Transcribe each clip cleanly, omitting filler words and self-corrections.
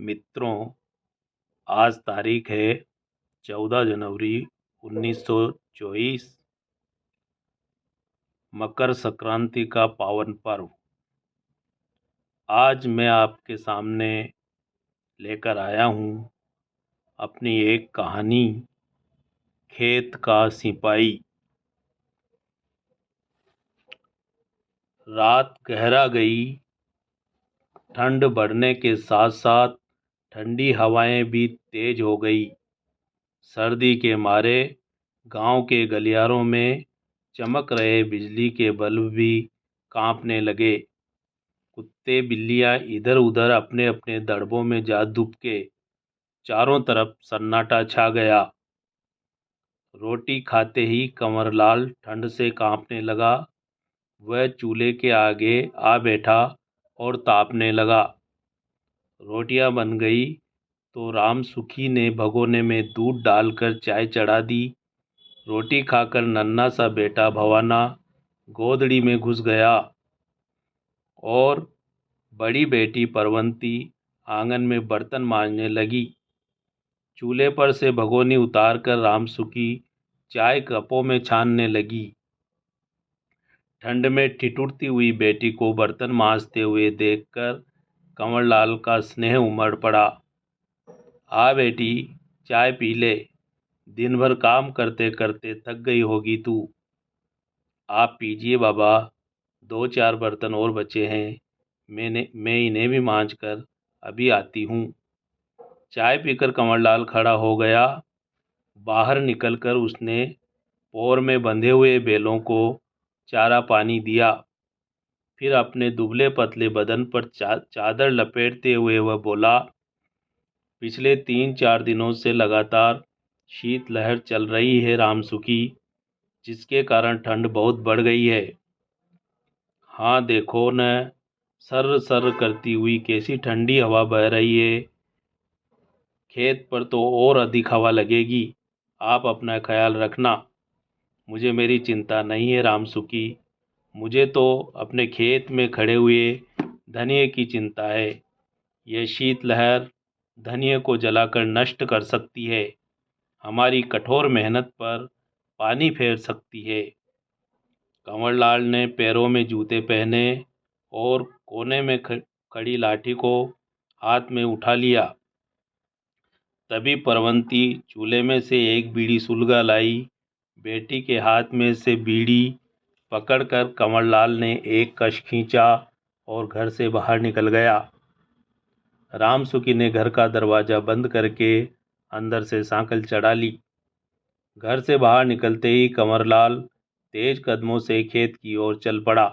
मित्रों, आज तारीख है 14 जनवरी 1924। मकर संक्रांति का पावन पर्व। आज मैं आपके सामने लेकर आया हूँ अपनी एक कहानी, खेत का सिपाही। रात गहरा गई। ठंड बढ़ने के साथ साथ ठंडी हवाएं भी तेज हो गई। सर्दी के मारे गांव के गलियारों में चमक रहे बिजली के बल्ब भी कांपने लगे। कुत्ते बिल्लियां इधर उधर अपने अपने दड़बों में जा दुबके। चारों तरफ सन्नाटा छा गया। रोटी खाते ही कंवरलाल ठंड से कांपने लगा। वह चूल्हे के आगे आ बैठा और तापने लगा। रोटियां बन गई तो राम सुखी ने भगोने में दूध डालकर चाय चढ़ा दी। रोटी खाकर नन्हा सा बेटा भवाना गोदड़ी में घुस गया और बड़ी बेटी परवंती आंगन में बर्तन मांजने लगी। चूल्हे पर से भगोनी उतारकर रामसुखी चाय कपों में छानने लगी। ठंड में ठिठुरती हुई बेटी को बर्तन मांजते हुए देखकर कंवरलाल का स्नेह उमड़ पड़ा। आ बेटी, चाय पी ले। दिन भर काम करते करते थक गई होगी तू। आप पीजिए बाबा, 2-4 बर्तन और बचे हैं। मैं इन्हें भी मांज कर अभी आती हूँ। चाय पीकर कंवरलाल खड़ा हो गया। बाहर निकलकर उसने पोर में बंधे हुए बैलों को चारा पानी दिया। फिर अपने दुबले पतले बदन पर चादर लपेटते हुए वह बोला, पिछले 3-4 दिनों से लगातार शीत लहर चल रही है रामसुखी, जिसके कारण ठंड बहुत बढ़ गई है। हाँ देखो न, सर्र सर्र करती हुई कैसी ठंडी हवा बह रही है। खेत पर तो और अधिक हवा लगेगी। आप अपना ख्याल रखना। मुझे मेरी चिंता नहीं है रामसुखी। मुझे तो अपने खेत में खड़े हुए धनिये की चिंता है। यह शीतलहर धनिये को जलाकर नष्ट कर सकती है। हमारी कठोर मेहनत पर पानी फेर सकती है। कंवरलाल ने पैरों में जूते पहने और कोने में खड़ी लाठी को हाथ में उठा लिया। तभी परवंती चूल्हे में से एक बीड़ी सुलगा लाई। बेटी के हाथ में से बीड़ी पकड़कर कंवरलाल ने एक कश खींचा और घर से बाहर निकल गया। रामसुखी ने घर का दरवाज़ा बंद करके अंदर से सांकल चढ़ा ली। घर से बाहर निकलते ही कंवरलाल तेज कदमों से खेत की ओर चल पड़ा।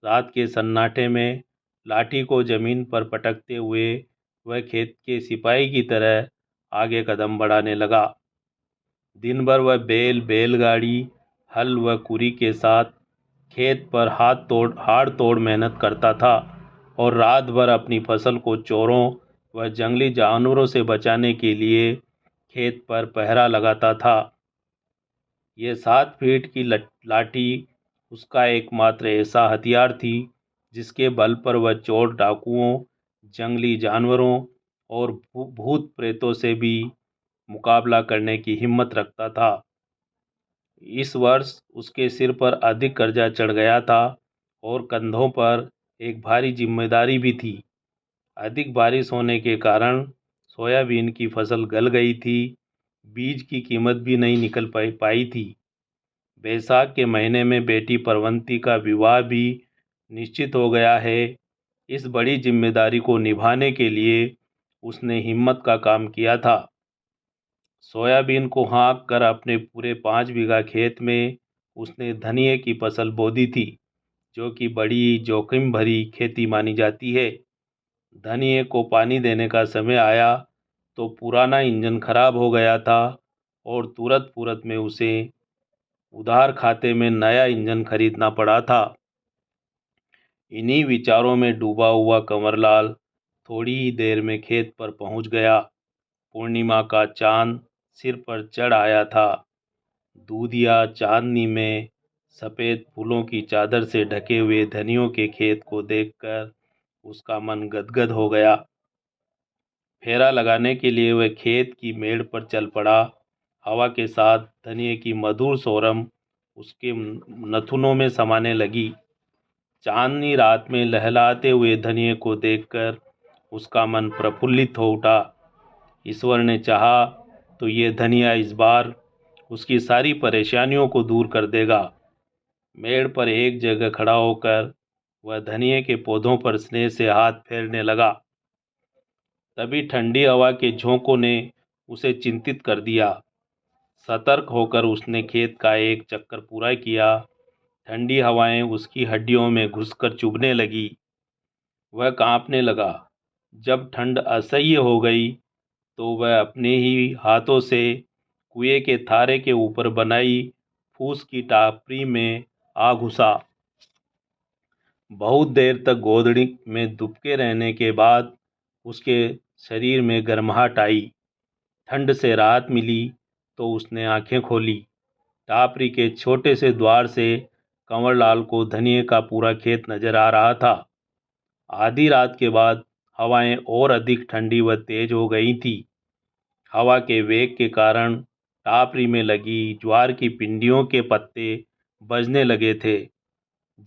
रात के सन्नाटे में लाठी को जमीन पर पटकते हुए वह खेत के सिपाही की तरह आगे कदम बढ़ाने लगा। दिन भर वह बैलगाड़ी, हल व कुरी के साथ खेत पर हाड़ तोड़ मेहनत करता था और रात भर अपनी फसल को चोरों व जंगली जानवरों से बचाने के लिए खेत पर पहरा लगाता था। यह 7 फीट की लाठी उसका एकमात्र ऐसा हथियार थी जिसके बल पर वह चोर डाकुओं, जंगली जानवरों और भूत प्रेतों से भी मुकाबला करने की हिम्मत रखता था। इस वर्ष उसके सिर पर अधिक कर्जा चढ़ गया था और कंधों पर एक भारी जिम्मेदारी भी थी। अधिक बारिश होने के कारण सोयाबीन की फसल गल गई थी। बीज की कीमत भी नहीं निकल पाई थी। बैसाख के महीने में बेटी परवंती का विवाह भी निश्चित हो गया है। इस बड़ी जिम्मेदारी को निभाने के लिए उसने हिम्मत का काम किया था। सोयाबीन को हाँक कर अपने पूरे 5 बीघा खेत में उसने धनिये की फसल बो दी थी, जो कि बड़ी जोखिम भरी खेती मानी जाती है। धनिये को पानी देने का समय आया तो पुराना इंजन खराब हो गया था और तुरंत में उसे उधार खाते में नया इंजन खरीदना पड़ा था। इन्हीं विचारों में डूबा हुआ कंवरलाल थोड़ी ही देर में खेत पर पहुंच गया। पूर्णिमा का चांद सिर पर चढ़ आया था। दूधिया चांदनी में सफ़ेद फूलों की चादर से ढके हुए धनियों के खेत को देखकर उसका मन गदगद हो गया। फेरा लगाने के लिए वह खेत की मेड़ पर चल पड़ा। हवा के साथ धनिये की मधुर सोरम उसके नथुनों में समाने लगी। चांदनी रात में लहलाते हुए धनिये को देखकर उसका मन प्रफुल्लित हो उठा। ईश्वर ने चाहा तो ये धनिया इस बार उसकी सारी परेशानियों को दूर कर देगा। मेड़ पर एक जगह खड़ा होकर वह धनिये के पौधों पर स्नेह से हाथ फेरने लगा। तभी ठंडी हवा के झोंकों ने उसे चिंतित कर दिया। सतर्क होकर उसने खेत का एक चक्कर पूरा किया। ठंडी हवाएं उसकी हड्डियों में घुसकर चुभने लगी। वह कांपने लगा। जब ठंड असह्य हो गई तो वह अपने ही हाथों से कुएं के थारे के ऊपर बनाई फूस की टापरी में आ घुसा। बहुत देर तक गोदड़ी में दुबके रहने के बाद उसके शरीर में गर्माहट आई। ठंड से राहत मिली तो उसने आंखें खोली। टापरी के छोटे से द्वार से कंवरलाल को धनिये का पूरा खेत नजर आ रहा था। आधी रात के बाद हवाएं और अधिक ठंडी व तेज हो गई थी। हवा के वेग के कारण टापरी में लगी ज्वार की पिंडियों के पत्ते बजने लगे थे,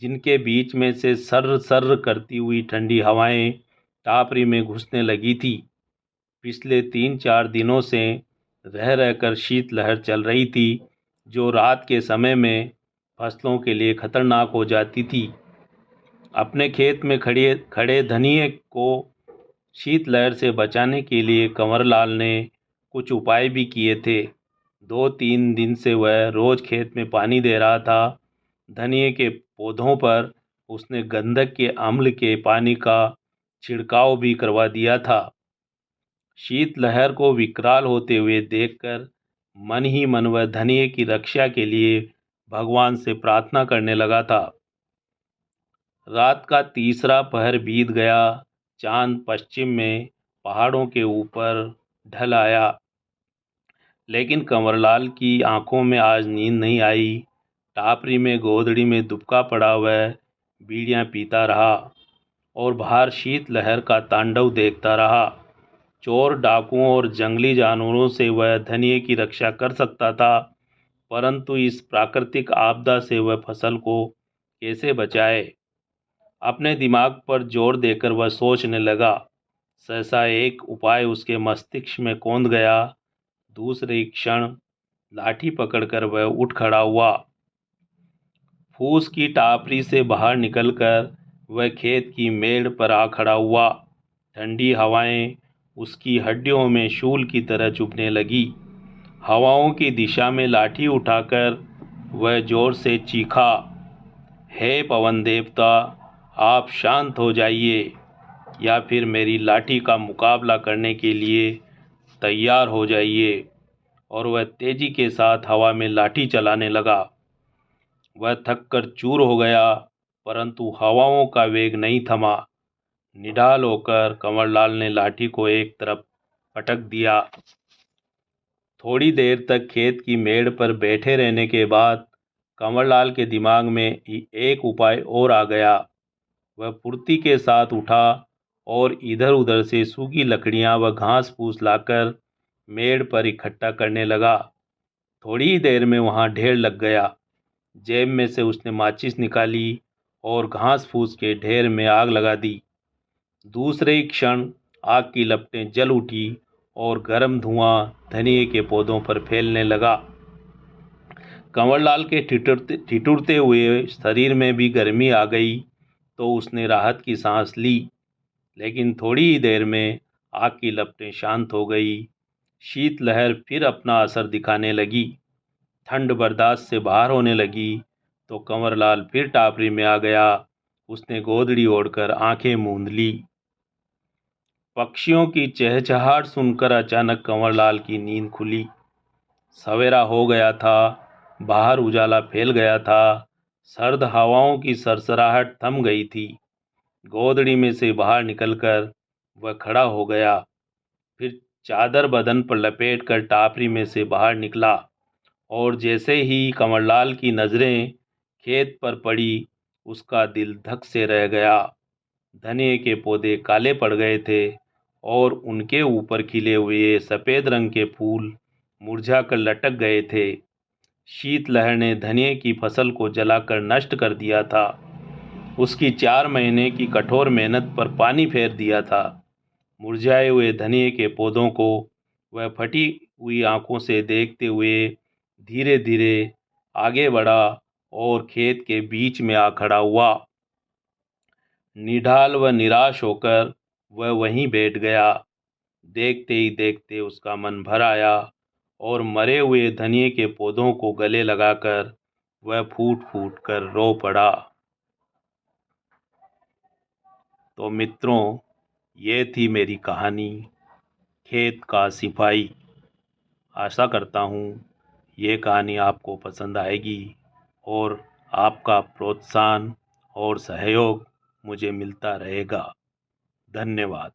जिनके बीच में से सर्र सर्र करती हुई ठंडी हवाएं टापरी में घुसने लगी थी। पिछले 3-4 दिनों से रह रहकर शीतलहर चल रही थी, जो रात के समय में फसलों के लिए खतरनाक हो जाती थी। अपने खेत में खड़े धनिये को शीतलहर से बचाने के लिए कंवरलाल ने कुछ उपाय भी किए थे। 2-3 दिन से वह रोज खेत में पानी दे रहा था। धनिये के पौधों पर उसने गंधक के अम्ल के पानी का छिड़काव भी करवा दिया था। शीतलहर को विकराल होते हुए देखकर मन ही मन वह धनिये की रक्षा के लिए भगवान से प्रार्थना करने लगा था। रात का तीसरा पहर बीत गया। चांद पश्चिम में पहाड़ों के ऊपर ढल आया, लेकिन कंवरलाल की आंखों में आज नींद नहीं आई। टापरी में गोदड़ी में दुबका पड़ा वह बीड़ियाँ पीता रहा और बाहर शीतलहर का तांडव देखता रहा। चोर डाकुओं और जंगली जानवरों से वह धनिये की रक्षा कर सकता था, परंतु इस प्राकृतिक आपदा से वह फसल को कैसे बचाए। अपने दिमाग पर जोर देकर वह सोचने लगा। सहसा एक उपाय उसके मस्तिष्क में कौंध गया। दूसरे ही क्षण लाठी पकड़कर वह उठ खड़ा हुआ। फूस की टापरी से बाहर निकलकर वह खेत की मेड़ पर आ खड़ा हुआ। ठंडी हवाएं उसकी हड्डियों में शूल की तरह चुभने लगी। हवाओं की दिशा में लाठी उठाकर वह जोर से चीखा, हे पवन देवता, आप शांत हो जाइए या फिर मेरी लाठी का मुकाबला करने के लिए तैयार हो जाइए। और वह तेजी के साथ हवा में लाठी चलाने लगा। वह थककर चूर हो गया, परंतु हवाओं का वेग नहीं थमा। निढाल होकर कंवरलाल ने लाठी को एक तरफ पटक दिया। थोड़ी देर तक खेत की मेड़ पर बैठे रहने के बाद कंवरलाल के दिमाग में एक उपाय और आ गया। वह फुर्ती के साथ उठा और इधर उधर से सूखी लकड़ियां व घास फूस लाकर मेड़ पर इकट्ठा करने लगा। थोड़ी ही देर में वहां ढेर लग गया। जेब में से उसने माचिस निकाली और घास फूस के ढेर में आग लगा दी। दूसरे ही क्षण आग की लपटें जल उठी और गर्म धुआं धनिये के पौधों पर फैलने लगा। कंवरलाल के ठिठुरते हुए शरीर में भी गर्मी आ गई तो उसने राहत की सांस ली, लेकिन थोड़ी ही देर में आग की लपटें शांत हो गई। शीतलहर फिर अपना असर दिखाने लगी। ठंड बर्दाश्त से बाहर होने लगी तो कंवरलाल फिर टापरी में आ गया। उसने गोदड़ी ओढ़कर आंखें मूंद ली। पक्षियों की चहचहाहट सुनकर अचानक कंवरलाल की नींद खुली। सवेरा हो गया था। बाहर उजाला फैल गया था। सर्द हवाओं की सरसराहट थम गई थी। गोदड़ी में से बाहर निकलकर वह खड़ा हो गया। फिर चादर बदन पर लपेटकर टापरी में से बाहर निकला और जैसे ही कंवरलाल की नज़रें खेत पर पड़ी, उसका दिल धक से रह गया। धनिये के पौधे काले पड़ गए थे और उनके ऊपर खिले हुए सफ़ेद रंग के फूल मुरझा कर लटक गए थे। शीतलहर ने धनिये की फसल को जलाकर नष्ट कर दिया था। उसकी 4 महीने की कठोर मेहनत पर पानी फेर दिया था। मुरझाए हुए धनिये के पौधों को वह फटी हुई आंखों से देखते हुए धीरे धीरे आगे बढ़ा और खेत के बीच में आ खड़ा हुआ। निढाल व निराश होकर वह वहीं बैठ गया। देखते ही देखते उसका मन भर आया और मरे हुए धनिये के पौधों को गले लगाकर वह फूट फूट कर रो पड़ा। तो मित्रों, ये थी मेरी कहानी खेत का सिपाही। आशा करता हूँ ये कहानी आपको पसंद आएगी और आपका प्रोत्साहन और सहयोग मुझे मिलता रहेगा। धन्यवाद।